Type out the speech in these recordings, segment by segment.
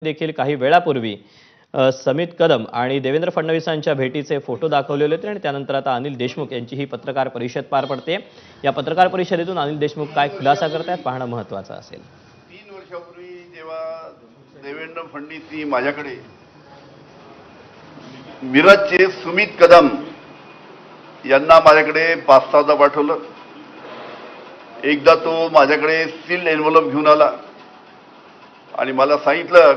देखील काही वेळापूर्वी समित कदम आणि देवेंद्र फडणवीसांच्या भेटीचे फोटो दाखवलेले होते आणि त्यानंतर आता अनिल देशमुख यांची ही पत्रकार परिषद पार पडते। या पत्रकार परिषदेतून अनिल देशमुख काय खुलासा करतात पाहणं महत्त्वाचं असेल। 3 वर्षापूर्वी जेव्हा देवेंद्र फडणवीस माझ्याकडे मिरजचे सुमित कदम यांना माझ्याकडे पास्तादा पाठवलं। एकदा तो माझ्याकडे सील्ड एन्व्हलप घेऊन आला आणि मला सांगितलं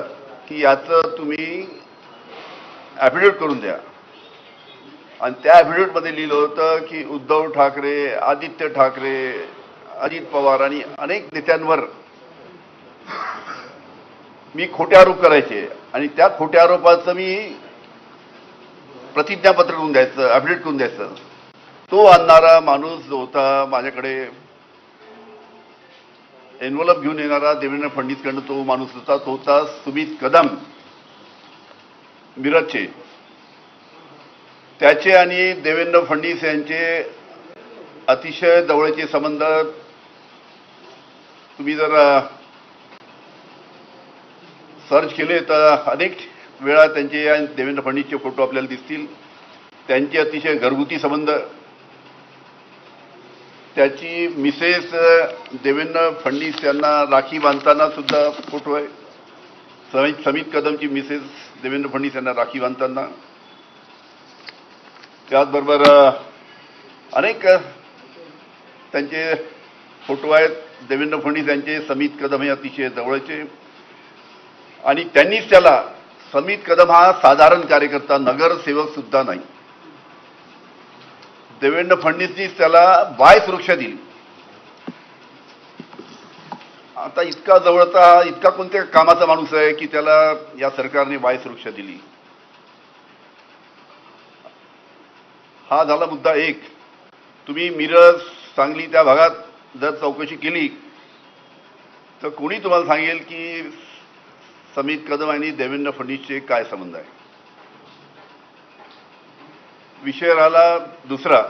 की याचं तुम्ही ॲफिडेविट करून द्या। आणि त्या ॲफिडेविटमध्ये लिहिलं होतं की उद्धव ठाकरे, आदित्य ठाकरे, अजित पवार आणि अनेक नेत्यांवर मी खोटे आरोप करायचे आणि त्या खोट्या आरोपाचं मी प्रतिज्ञापत्र करून द्यायचं, ॲफिडेविट करून द्यायचं। तो आणणारा माणूस जो होता माझ्याकडे एन्व्हलप घेऊन येणारा देवेंद्र फडणवीसकडनं तो माणूस होता सुमित कदम मिरजचे। त्याचे आणि देवेंद्र फडणवीस यांचे अतिशय जवळचे संबंध तुम्ही जर सर्च केले तर अनेक वेळा त्यांचे आणि देवेंद्र फडणवीसचे फोटो आपल्याला दिसतील। त्यांचे अतिशय घरगुती संबंध, त्याची मिसेस देवेंद्र फडणवीस यांना राखी बांधताना सुद्धा फोटो आहे। समित कदमची मिसेस देवेंद्र फडणवीस यांना राखी बांधताना, त्याचबरोबर अनेक त्यांचे फोटो आहेत। देवेंद्र फडणवीस यांचे समित कदम हे अतिशय जवळचे आणि त्यांनीच त्याला, समित कदम हा साधारण कार्यकर्ता, नगरसेवक सुद्धा नाही, देवेंद्र फडणवीसनीच त्याला वाय सुरक्षा दिली। आता इतका जवळचा, इतका कोणत्या कामाचा माणूस आहे की त्याला या सरकारने वाय सुरक्षा दिली? हा झाला मुद्दा एक। तुम्ही मिरज, सांगली त्या भागात जर चौकशी केली तर कोणी तुम्हाला सांगेल की समित कदम आणि देवेंद्र फडणवीसचे काय संबंध आहे। विषय राहिला दुसरा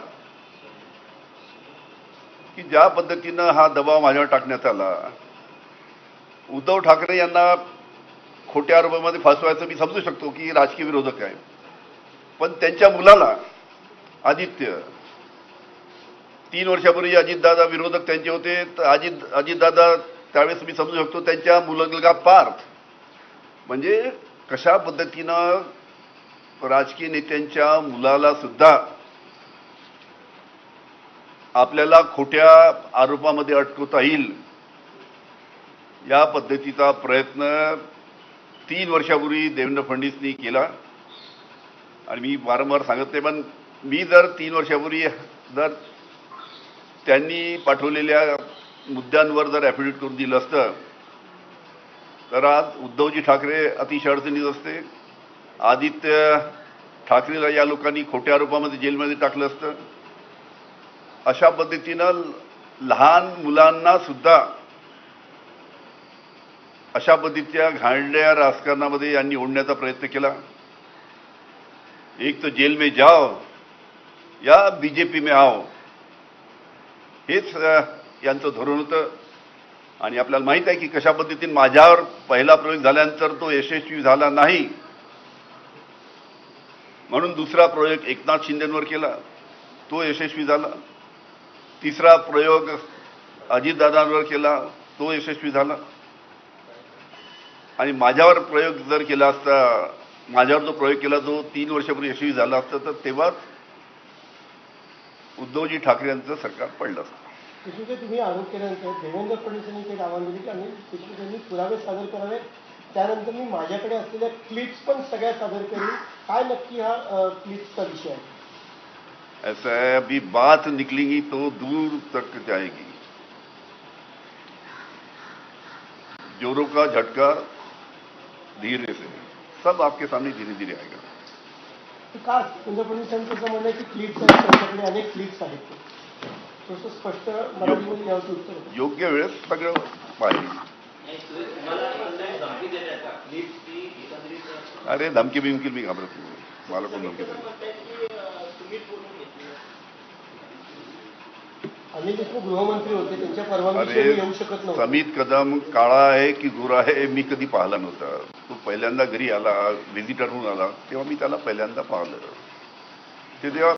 की ज्या पद्धतीनं हा दबाव माझ्यावर टाकण्यात आला, उद्धव ठाकरे यांना खोट्या आरोपामध्ये फसवायचं मी समजू शकतो की राजकीय विरोधक आहे, पण त्यांच्या मुलाला आदित्य, 3 वर्षापूर्वी अजितदादा विरोधक त्यांचे होते, तर अजितदादा त्यावेळेस मी समजू शकतो त्यांच्या मुलगा पार्थ, म्हणजे कशा पद्धतीनं राजकीय नेत्यांच्या मुलाला सुद्धा आपल्याला खोट्या आरोपामध्ये अटकवता येईल, या पद्धतीचा प्रयत्न 3 वर्षापूर्वी देवेंद्र फडणवीसनी केला। आणि मी वारंवार सांगत नाही, पण मी जर 3 वर्षापूर्वी जर त्यांनी पाठवलेल्या मुद्द्यांवर जर ॲफिडेविट करून दिलं असतं तर आज उद्धवजी ठाकरे अतिशय अडचणीत असते, आदित्य ठाकरेला या लोकांनी खोट्या आरोपामध्ये जेलमध्ये टाकलं असतं। अशा पद्धतीनं लहान मुलांना सुद्धा अशा पद्धतीच्या घाणेरड्या राजकारणामध्ये यांनी ओढण्याचा प्रयत्न केला। एक तो जेल में जाओ या बीजेपी में आओ, हेच यांचं धोरण होतं। आणि आपल्याला माहित आहे की कशा पद्धतीने माझ्यावर पहिला प्रयोग झाल्यानंतर तो यशस्वी झाला नाही, म्हणून दुसरा प्रयोग एकनाथ शिंदेंवर केला, तो यशस्वी झाला। तिसरा प्रयोग अजितदादांवर केला, तो यशस्वी झाला। आणि माझ्यावर प्रयोग जर केला असता, माझ्यावर जो प्रयोग केला जो 3 वर्षापूर्वी यशस्वी झाला असता, तर तेव्हाच उद्धवजी ठाकरे यांचं सरकार पडलं असतं। तुम्ही आरोप केल्यानंतर देवेंद्र फडणवीसांनी ते आव्हान दिले की आम्ही देशमुखांनी पुरावे सादर करावे, त्यानंतर मी माझ्याकडे असलेल्या क्लिप्स पण सगळ्या सादर करेन। काय नक्की हा क्लिप्सचा विषय आहे? ऐसा है, अभी बात निकलेगी तो दूर तक जाएगी। जोरों का झटका धीरे से, सब आपके सामने धीरे धीरे आएगा। का देवेंद्र फडणवीसांचं असं म्हणणं आहे की क्लिप्स आहेत, त्यांच्याकडे अनेक क्लिप्स आहेत, तसं स्पष्ट मराठीमध्ये यावं उत्तर योग्य वेळेस सगळं पाहिजे। अरे धमकी बिमकी मी घाबरत नाही, मला कोण धमकी देईल? अनिल देशमुख गृहमंत्री होते, त्यांच्या परवानगीशिवाय अरे येऊ शकत नव्हते. समित कदम काळा आहे की गोरा आहे मी कधी पाहिला नव्हता. तो पहिल्यांदा घरी आला, व्हिजिटर म्हणून आला, तेव्हा मी त्याला पहिल्यांदा पाहिलं. ते तेव्हा